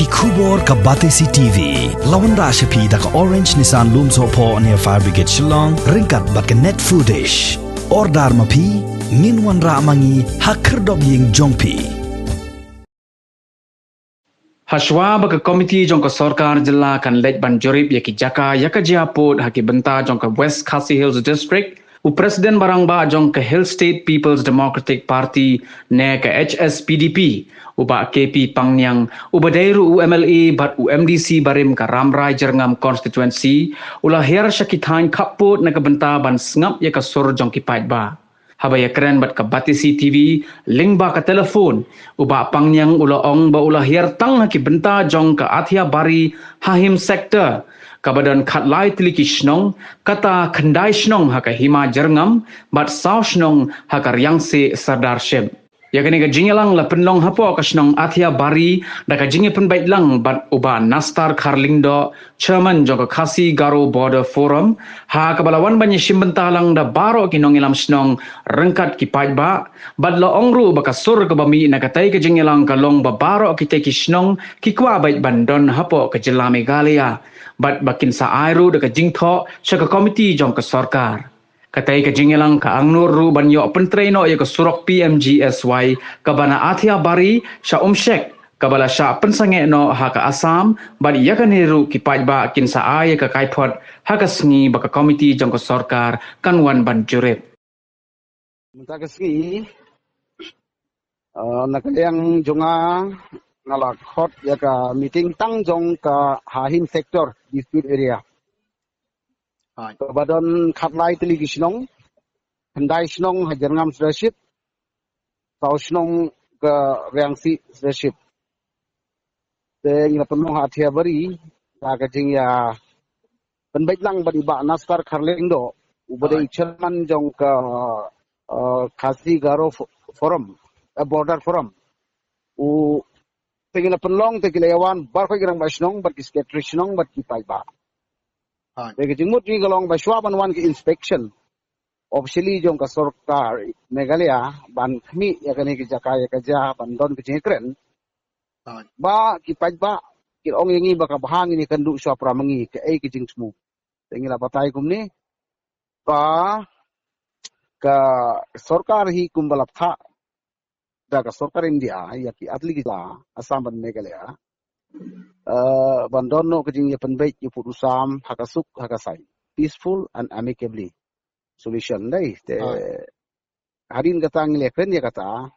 Kubor ka Batesi TV. Lawan ra siya da ka Orange Nissan Lumso po near Fire Brigade Shnong. Ringkat bat ka net foodish. Ordar mapi. Nginwan ra mangi hakerdog ying jongpi. Shwa baka komiti jongka Sorkar jilla kan lej ban Jurip yaki jaka yaka jiapod haki benta jongka West Khasi Hills District u Presiden barang ba jongka Hill State People's Democratic Party ne ka HSPDP u ba KP Pangniang u badairu u MLA bat u MDC barim ka Ramrai Jerngam constituency ulah her syakithain kapod na ka benta ban sngap yaka sur jongki pait ba. Habaya keren bat ka Batesi TV ling ba ka telefon uba Pangniang ulaong ba ulah hiertang haki benta jong ka Athia Bari Hahim sector kabadan khatlai tiliki Shnong kata khandai Shnong haka Hima Jerngam bat Sau Shnong haka Riangse Sardarship ya kini ka jingelang la penlong hapo ka Shnong Athia Bari da ka jinge penbait lang bat uba Nastar Kharlingdo chairman jong ka Khasi Garo Border Forum ha kabalawan banya simbentalang da baro kinong ilam Shnong rengkat ki pait ba bat la ongru baka sur ka bami na katai ka jingelang ka long ba baro ki te ki Shnong ki kwa bait bandon hapo ka jela Meghalaya bat bakin sa airu da ka jingtho sa ka komiti jong ka Sorkar. Katai ka jingelang ka angnur ru banyo pentreno ya ka surok PMGSY kabana Athia Bari sya umshek kabala sya pensange no ha ka Assam bad ya ka niru ki pajba kin sa ay ka kaipot ha ka sngi baka komiti jong ka Sorkar kanwan ban Jurip. Minta kasi nakaliang jonga ngalak hot ya ka meeting tang jong ka Hahim sector dispute area. Badan khatlai tiligi Shnong, khandai Shnong hajarngam leadership, Sau Shnong ke Riangsi leadership. Te ina penuh Athia Bari, la kajing ya penbait lang badi ba Nastar Kharlingdo, ubade chairman jong ke Khasi Garo Forum, Border Forum. U pengina penlong te kilayawan bar ko girang ba Shnong, bar ki secretary Shnong, bar ki pai ba. Bagi jengmut ni kalong ba Shwa ban wan ki inspection officially jong ka Sorkar Meghalaya ban kami ya kani ki jaka ya kaja ban don ki jengkren ba ki paj ba ki ong yangi ba ka bahang ini kandu Shwa pramangi ke ai ki jingmu tengila batai kumni ba ka Sorkar hi kumbalap tha da ka Sorkar India ya ki atli ki la Assam ban Meghalaya bandon no kajing ya penbait yu pudusam hakasuk hakasai peaceful and amicably solution dai te harin kata ngilekren ya kata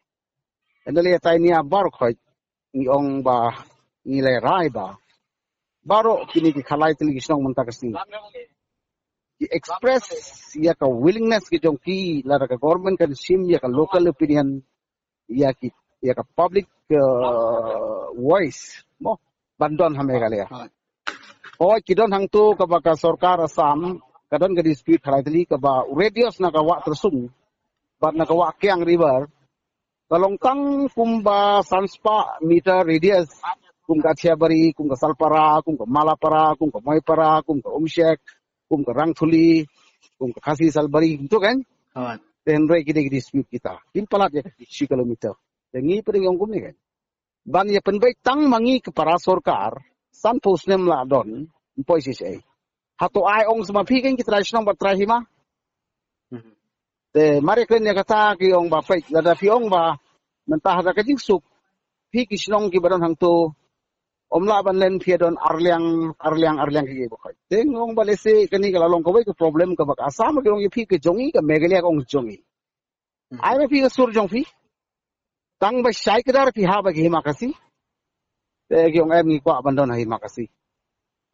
endale tai ni abar khoi ni ong ba ngilai rai ba baro kini ki khalai tili Shnong manta kasi ki express ya ka willingness ki jong ki la ka government kan sim ya ka local opinion ya ka public voice mo bandon ha Meghalaya. Oh kidon hang tu ka baka Sorkar Assam kadon ka dispute khalatli ka ba radius na ka wa tersung bat na ka wa Kyang river kalongtang kumba sanspa meter radius kum ka Athia Bari kum ka Salpara kum ka Malapara kum ka Moipara kum ka Umshek kum ka Rangthuli kum ka Khasi Salbari itu kan tenre kide dispute kita pimpalat ya 1 kilometer dengi pering yong kum ni kan ban ya penbait tang mangi ke para Sorkar san posnem la don poi si sei hato ai ong sama phi kan kita Shnong bat trahima te mari kren ya kata ki ong ba fai la da phi ong ba mentah da kajing sup phi ki Shnong ki baron hang to omla ban len phi don arliang ki bo khai teng ong ba lese kani ka lalong ko ke problem ka bak Assam ki ong phi ke jongi ka Meghalaya ong jongi ai ba phi ka sur jong phi tang ba shai kedar pi ha ba Hima kasi te gyong em ni kwa bandon Hima kasi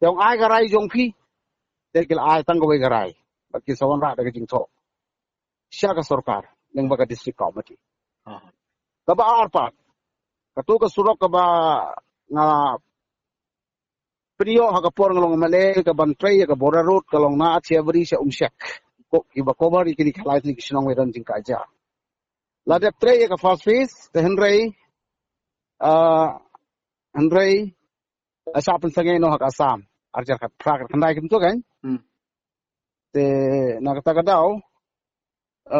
yong ai garai jong phi te kil ai tang go garai ba ki sawan ra da jing tho sya ka Sorkar ng baga district committee ka ba arpa ka tu ka surok ka ba nga priyo ha ka por ngalong male ka ban tray ka border road kalong na Athia Bari sya umshek ko iba cover ikini khalai ni Shnong wedon jing ka ja Ladap tray ka first phase te Henry asapan sangay no hak Assam arjar ka prak khandai kim to kan te nakata daw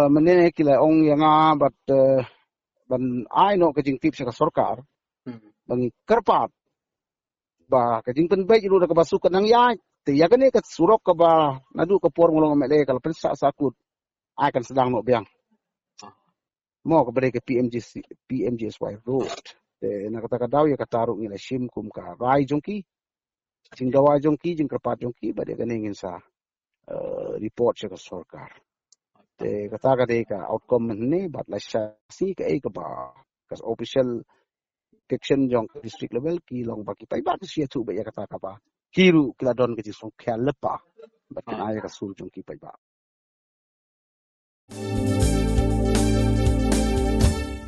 mene kila ong yanga but ban ai no ka jing tip sa Sorkar bangi kerpat ba kajing penbaik ilu dah kebasukan nang ya te ya kan kat surok ka ba nadu ka por ngolong mele kalau pensa sakut akan sedang no biang mo ka bere ke PMGSY road te na kata kadau ya kataru ngila shim kum ka rai jongki jing dawa jongki jing kerpat jongki ba de kan ingin sa report sa ka Sorkar te kata ka outcome ni bat la si ka ka ba kas official section jong district level ki long baki pai ba sia tu ba ya kata ka ba kiru kila don ke jisung khel lepa bat kan aya ka sul jong ki pai ba